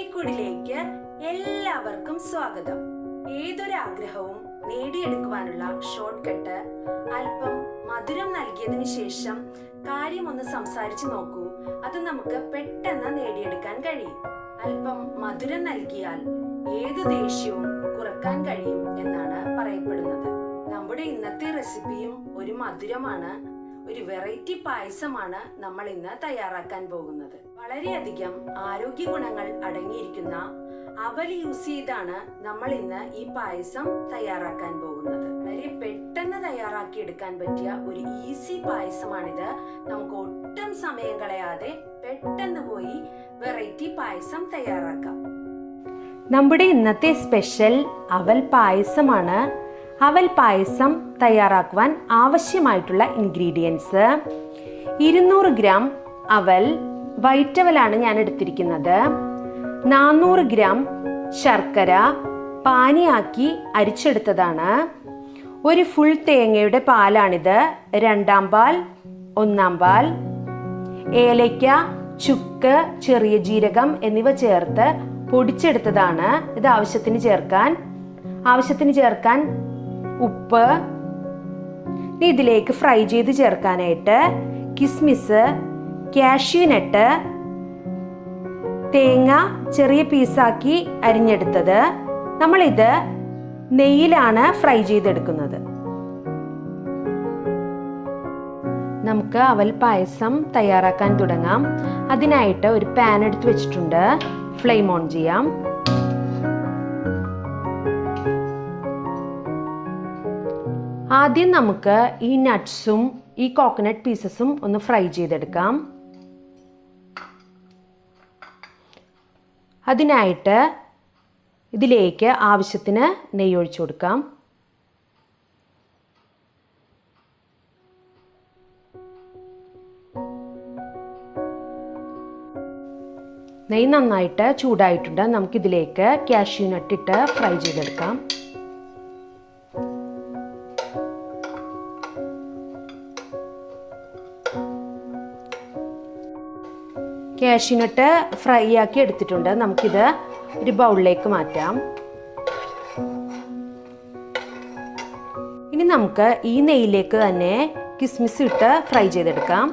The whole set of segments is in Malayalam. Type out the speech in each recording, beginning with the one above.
കൂടിലേക്ക് എല്ലാവർക്കും സ്വാഗതം. ഏതൊരാഗ്രഹവും നേടിയെടുക്കുവാനുള്ള ഷോർട്ട് കട്ട് അല്പം മധുരം നൽകിയതിനു ശേഷം കാര്യമൊന്ന് സംസാരിച്ചു നോക്കൂ. അത് നമുക്ക് പെട്ടെന്ന് നേടിയെടുക്കാൻ കഴിയും. അല്പം മധുരം നൽകിയാൽ ഏത് ദേഷ്യവും കുറക്കാൻ കഴിയും എന്നാണ് പറയപ്പെടുന്നത്. നമ്മുടെ ഇന്നത്തെ റെസിപ്പിയും ഒരു മധുരമാണ്. ഒരു വെറൈറ്റി പായസമാണ് നമ്മൾ ഇന്ന് തയ്യാറാക്കാൻ പോകുന്നത്. വളരെയധികം ആരോഗ്യ ഗുണങ്ങൾ അടങ്ങിയിരിക്കുന്ന അവൽ യൂസ് ചെയ്താണ് നമ്മൾ ഇന്ന് ഈ പായസം തയ്യാറാക്കാൻ പോകുന്നത്. വളരെ പെട്ടെന്ന് തയ്യാറാക്കി എടുക്കാൻ പറ്റിയ ഒരു ഈസി പായസമാണിത്. നമുക്ക് ഒട്ടും സമയം കളയാതെ പെട്ടെന്ന് പോയി വെറൈറ്റി പായസം തയ്യാറാക്കാം. നമ്മുടെ ഇന്നത്തെ സ്പെഷ്യൽ അവൽ പായസമാണ്. അവൽ പായസം തയ്യാറാക്കുവാൻ ആവശ്യമായിട്ടുള്ള ഇൻഗ്രീഡിയൻസ്: 200 ഗ്രാം അവൽ, വൈറ്റ് അവലാണ് ഞാൻ എടുത്തിരിക്കുന്നത്. 400 ഗ്രാം ശർക്കര പാനിയാക്കി അരിച്ചെടുത്തതാണ്. ഒരു ഫുൾ തേങ്ങയുടെ പാലാണിത്. 2ാം പാൽ, 1ാം പാൽ, ഏലയ്ക്ക, ചുക്ക്, ചെറിയ ജീരകം എന്നിവ ചേർത്ത് പൊടിച്ചെടുത്തതാണ്. ഇത് ആവശ്യത്തിന് ചേർക്കാൻ ഉപ്പ്. ഇതിലേക്ക് ഫ്രൈ ചെയ്ത് ചേർക്കാനായിട്ട് കിസ്മിസ്, കാഷ്യൂനട്ട്, തേങ്ങ ചെറിയ പീസാക്കി അരിഞ്ഞെടുത്തത്. നമ്മളിത് നെയ്യിലാണ് ഫ്രൈ ചെയ്തെടുക്കുന്നത്. നമുക്ക് അവൽ പായസം തയ്യാറാക്കാൻ തുടങ്ങാം. അതിനായിട്ട് ഒരു പാൻ എടുത്ത് വെച്ചിട്ടുണ്ട്. ഫ്ലെയിം ഓൺ ചെയ്യാം. ആദ്യം നമുക്ക് ഈ നട്ട്സും ഈ കോക്കനട്ട് പീസസും ഒന്ന് ഫ്രൈ ചെയ്തെടുക്കാം. അതിനായിട്ട് ഇതിലേക്ക് ആവശ്യത്തിന് നെയ്യ് ഒഴിച്ചു കൊടുക്കാം. നെയ്യ് നന്നായിട്ട് ചൂടായിട്ടുണ്ട്. നമുക്കിതിലേക്ക് കാഷ്യൂനട്ട് ഇട്ട് ഫ്രൈ ചെയ്തെടുക്കാം. കാഷ്യൂനട്ട് ഫ്രൈ ആക്കി എടുത്തിട്ടുണ്ട്. നമുക്കിത് ഒരു ബൗളിലേക്ക് മാറ്റാം. ഇനി നമുക്ക് ഈ നെയ്യിലേക്ക് തന്നെ കിസ്മിസ് ഇട്ട് ഫ്രൈ ചെയ്തെടുക്കാം.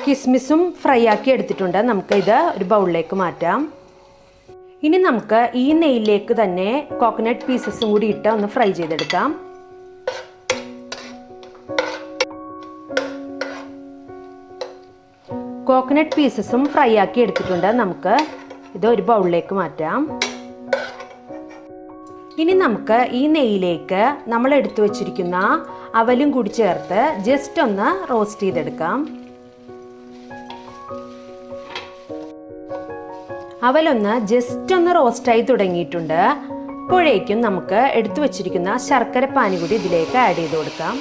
കിസ്മിസും ഫ്രൈ ആക്കി എടുത്തിട്ടുണ്ട്. നമുക്ക് ഇത് ഒരു ബൗളിലേക്ക് മാറ്റാം. ഇനി നമുക്ക് ഈ നെയ്യിലേക്ക് തന്നെ കോക്കനട്ട് പീസസും കൂടി ഇട്ട് ഒന്ന് ഫ്രൈ ചെയ്തെടുക്കാം. കോക്കനട്ട് പീസസും ഫ്രൈ ആക്കി എടുത്തിട്ടുണ്ട്. നമുക്ക് ഇത് ഒരു ബൗളിലേക്ക് മാറ്റാം. ഇനി നമുക്ക് ഈ നെയ്യിലേക്ക് നമ്മൾ എടുത്തു വച്ചിരിക്കുന്ന അവലും കൂടി ചേർത്ത് ജസ്റ്റ് ഒന്ന് റോസ്റ്റ് ചെയ്തെടുക്കാം. അവലൊന്ന് ജസ്റ്റ് ഒന്ന് റോസ്റ്റായി തുടങ്ങിയിട്ടുണ്ട്. അപ്പോഴേക്കും നമുക്ക് എടുത്തു വച്ചിരിക്കുന്ന ശർക്കര പാനി കൂടി ഇതിലേക്ക് ആഡ് ചെയ്ത് കൊടുക്കാം.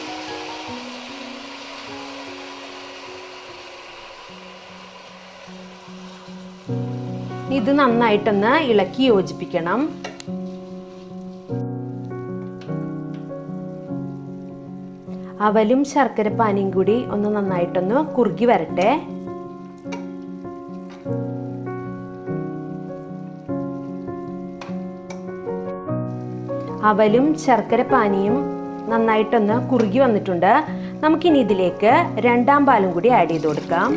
ഇത് നന്നായിട്ടൊന്ന് ഇളക്കി യോജിപ്പിക്കണം. അവലും ശർക്കര പാനിയും കൂടി ഒന്ന് നന്നായിട്ടൊന്ന് കുറുകി വരട്ടെ. അവലും ശർക്കര പാനിയും നന്നായിട്ടൊന്ന് കുറുകി വന്നിട്ടുണ്ട്. നമുക്കിനി ഇതിലേക്ക് 2ാം പാലും കൂടി ആഡ് ചെയ്ത് കൊടുക്കാം.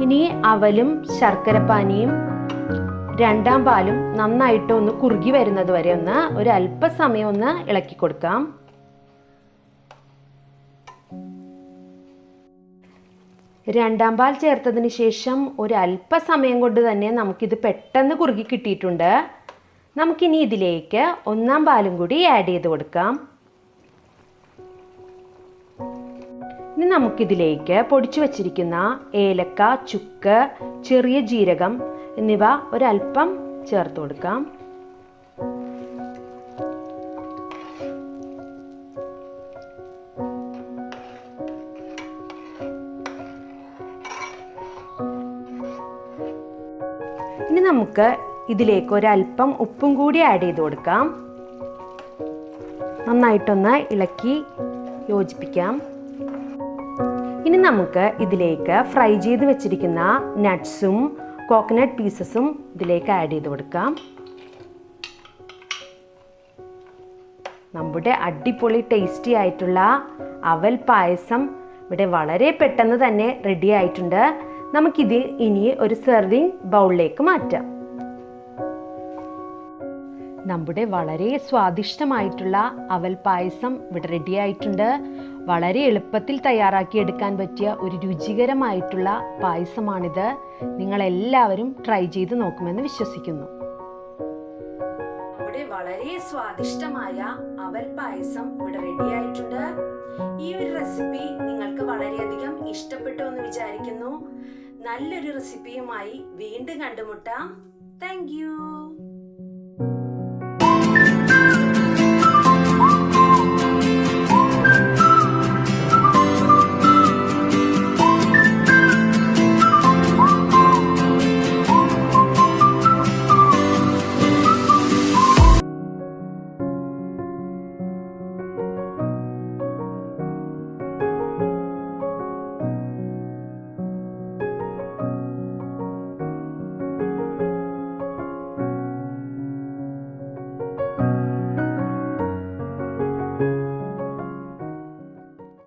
ഇനി അവലും ശർക്കര പാനിയും 2ാം പാലും നന്നായിട്ട് ഒന്ന് കുറുകി വരുന്നത് വരെ ഒന്ന് ഒരു അല്പസമയം ഒന്ന് ഇളക്കി കൊടുക്കാം. രണ്ടാം പാൽ ചേർത്തതിന് ശേഷം ഒരു അല്പസമയം കൊണ്ട് തന്നെ നമുക്കിത് പെട്ടെന്ന് കുറുകി കിട്ടിയിട്ടുണ്ട്. നമുക്കിനി ഇതിലേക്ക് 1ാം പാലും കൂടി ആഡ് ചെയ്ത് കൊടുക്കാം. ഇനി നമുക്കിതിലേക്ക് പൊടിച്ചു വച്ചിരിക്കുന്ന ഏലക്ക, ചുക്ക്, ചെറിയ ജീരകം എന്നിവ ഒരല്പം ചേർത്ത് കൊടുക്കാം. നമുക്ക് ഇതിലേക്ക് ഒരല്പം ഉപ്പും കൂടി ആഡ് ചെയ്ത് കൊടുക്കാം. നന്നായിട്ടൊന്ന് ഇളക്കി യോജിപ്പിക്കാം. ഇനി നമുക്ക് ഇതിലേക്ക് ഫ്രൈ ചെയ്ത് വെച്ചിരിക്കുന്ന നട്ട്സും കോക്കനട്ട് പീസസും ഇതിലേക്ക് ആഡ് ചെയ്ത് കൊടുക്കാം. നമ്മുടെ അടിപൊളി ടേസ്റ്റി ആയിട്ടുള്ള അവൽ പായസം ഇവിടെ വളരെ പെട്ടെന്ന് തന്നെ റെഡി ആയിട്ടുണ്ട്. നമുക്കിത് ഇനി ഒരു സെർവിങ് ബൗളിലേക്ക് മാറ്റാം. നമ്മുടെ വളരെ സ്വാദിഷ്ടമായിട്ടുള്ള അവൽ പായസം ഇവിടെ റെഡി ആയിട്ടുണ്ട്. വളരെ എളുപ്പത്തിൽ തയ്യാറാക്കിയെടുക്കാൻ പറ്റിയ ഒരു രുചികരമായിട്ടുള്ള പായസമാണിത്. നിങ്ങളെല്ലാവരും ട്രൈ ചെയ്ത് നോക്കുമെന്ന് വിശ്വസിക്കുന്നു. നമ്മുടെ വളരെ സ്വാദിഷ്ടമായ അവൽ പായസം ഇവിടെ റെഡി ആയിട്ടുണ്ട്. ഈ ഒരു റെസിപ്പി നിങ്ങൾക്ക് വളരെയധികം ഇഷ്ടപ്പെട്ടു എന്ന് വിചാരിക്കുന്നു. നല്ലൊരു റെസിപ്പിയുമായി വീണ്ടും കണ്ടുമുട്ടാം. Thank you.